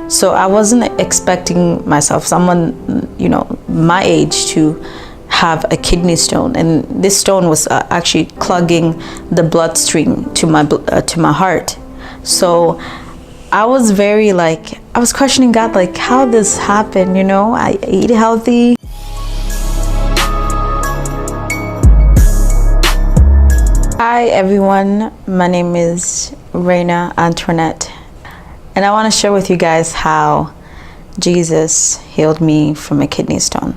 So I wasn't expecting myself, someone, my age, to have a kidney stone, and this stone was actually clogging the bloodstream to my heart. So I was I was questioning God, like, how this happened, I eat healthy. Hi everyone, my name is Rayna A, and I want to share with you guys how Jesus healed me from a kidney stone.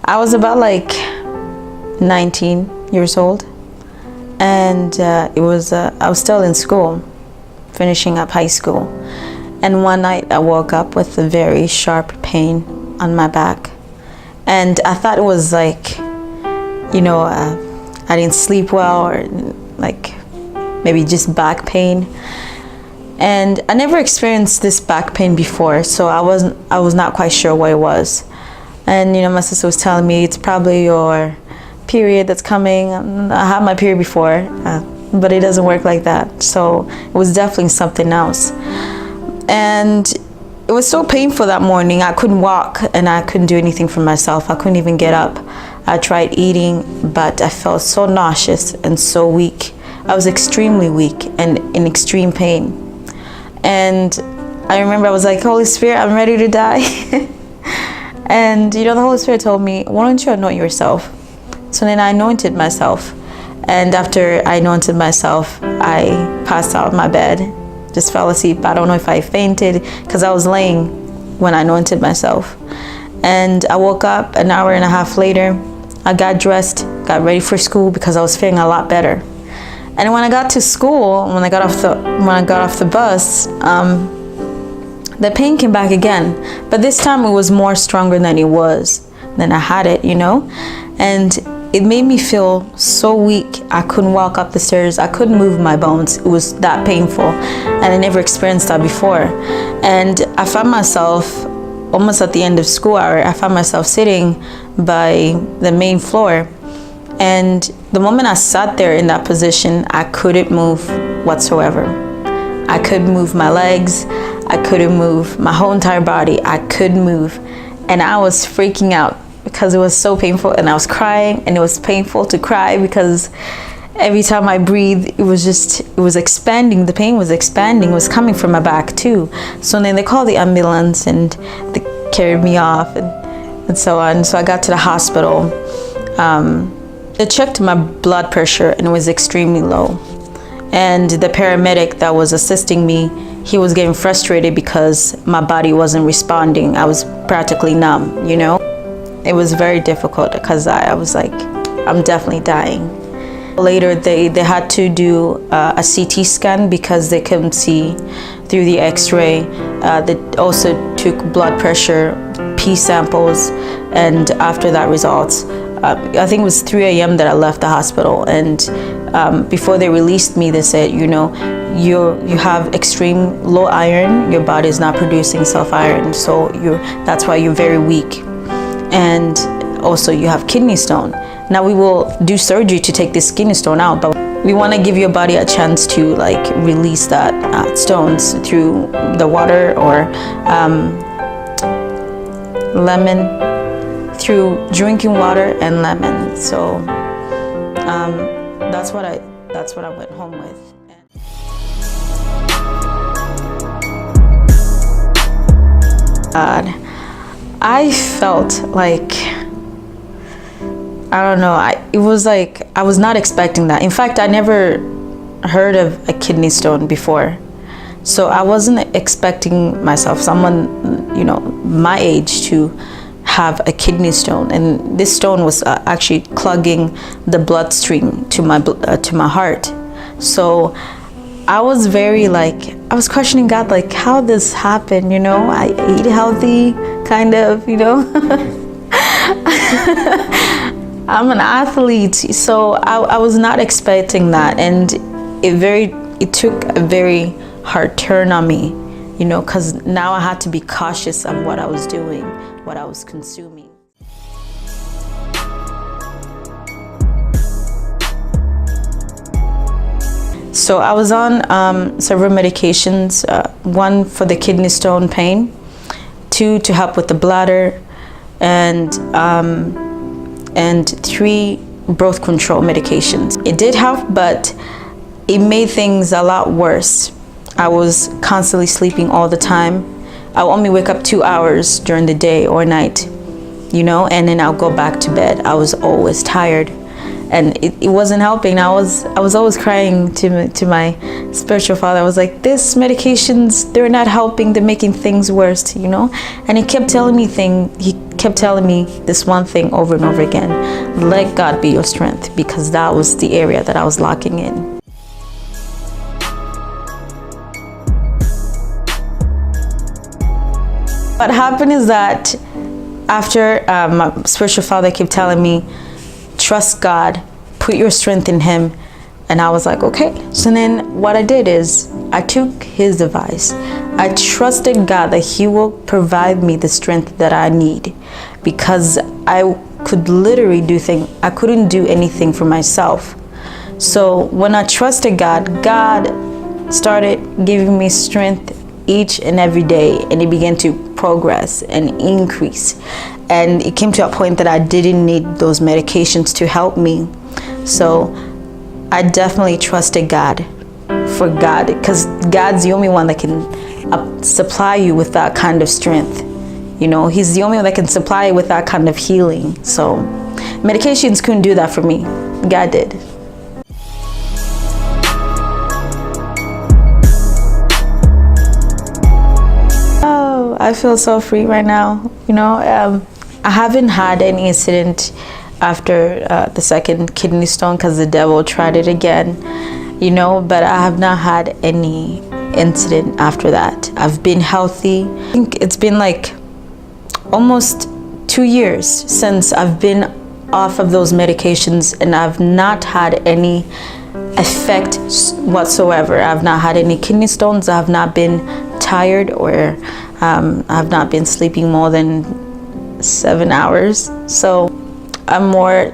I was about 19 years old, and I was still in school, finishing up high school. And one night I woke up with a very sharp pain on my back, and I thought it was I didn't sleep well, or maybe just back pain. And I never experienced this back pain before, so I was not quite sure what it was. And my sister was telling me, it's probably your period that's coming. I had my period before, but it doesn't work like that. So it was definitely something else. And it was so painful that morning. I couldn't walk, and I couldn't do anything for myself. I couldn't even get up. I tried eating, but I felt so nauseous and so weak. I was extremely weak and in extreme pain. And I remember I was like, Holy Spirit, I'm ready to die. And the Holy Spirit told me, why don't you anoint yourself? So then I anointed myself. And after I anointed myself, I passed out in my bed, just fell asleep. I don't know if I fainted, because I was laying when I anointed myself. And I woke up an hour and a half later. I got dressed, got ready for school, because I was feeling a lot better. And when I got to school, when I got off the bus, the pain came back again, but this time it was more stronger than I had it, and it made me feel so weak. I couldn't walk up the stairs. I couldn't move my bones. It was that painful, and I never experienced that before. And I found myself almost at the end of school hour. I found myself sitting by the main floor, and the moment I sat there in that position, I couldn't move whatsoever. I couldn't move my legs. I couldn't move my whole entire body. I couldn't move. And I was freaking out because it was so painful, and I was crying, and it was painful to cry because every time I breathed, it was expanding. The pain was expanding. It was coming from my back too. So then they called the ambulance, and they carried me off and so on. So I got to the hospital. They checked my blood pressure, and it was extremely low. And the paramedic that was assisting me, he was getting frustrated because my body wasn't responding. I was practically numb, It was very difficult because I was like, I'm definitely dying. Later, they had to do a CT scan because they couldn't see through the x-ray. They also took blood pressure, pee samples, and after that results, I think it was 3 a.m. that I left the hospital. And before they released me, they said, you have extreme low iron. Your body is not producing self-iron, so that's why you're very weak. And also you have kidney stone. Now we will do surgery to take this kidney stone out, but we want to give your body a chance to release that stones through the water or lemon, through drinking water and lemon. So that's what I went home with. I felt I don't know, it was I was not expecting that. In fact, I never heard of a kidney stone before. So I wasn't expecting myself, someone, my age, to have a kidney stone. And this stone was actually clogging the bloodstream to my heart. So I was I was questioning God, like, how this happened, I eat healthy, kind of, I'm an athlete, so I was not expecting that. And it took a very hard turn on me, because now I had to be cautious of what I was doing, what I was consuming. So So I was on several medications, one for the kidney stone pain, two to help with the bladder, and 3 birth control medications. It did help, but it made things a lot worse. I was constantly sleeping all the time. I would only wake up 2 hours during the day or night, you know, and then I'll go back to bed. I was always tired, and it wasn't helping. I was always crying to my spiritual father. I was like, this medications, they're not helping, they're making things worse, you know. And he kept telling me this one thing over and over again: let God be your strength, because that was the area that I was locking in. What happened is that after my spiritual father kept telling me, trust God, put your strength in him. And I was like, okay. So then what I did is I took his advice. I trusted God that he will provide me the strength that I need, because I could literally I couldn't do anything for myself. So when I trusted God, God started giving me strength each and every day, and it began to progress and increase, and it came to a point that I didn't need those medications to help me. So I definitely trusted God, because God's the only one that can supply you with that kind of strength. You know, he's the only one that can supply you with that kind of healing. So medications couldn't do that for me. God did. I feel so free right now. You know, I haven't had any incident after the second kidney stone, because the devil tried it again, you know, but I have not had any incident after that. I've been healthy. I think it's been like almost 2 years since I've been off of those medications, and I've not had any effect whatsoever. I've not had any kidney stones. I have not been tired, or I've not been sleeping more than 7 hours. So I'm more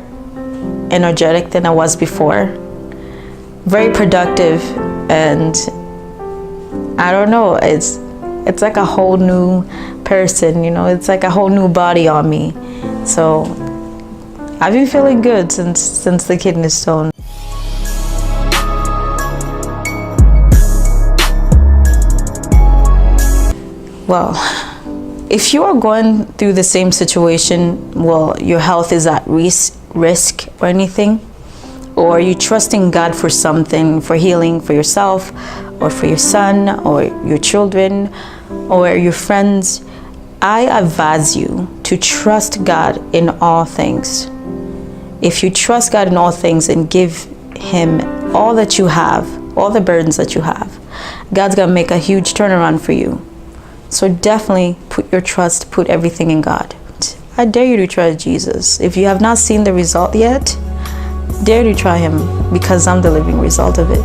energetic than I was before. Very productive, and I don't know, it's like a whole new person, you know, it's like a whole new body on me. So I've been feeling good since the kidney stone. Well, if you are going through the same situation, well, your health is at risk or anything, or you're trusting God for something, for healing for yourself, or for your son, or your children, or your friends, I advise you to trust God in all things. If you trust God in all things and give him all that you have, all the burdens that you have, God's gonna make a huge turnaround for you. So definitely put your trust, put everything in God. I dare you to try Jesus. If you have not seen the result yet, dare to try him, because I'm the living result of it.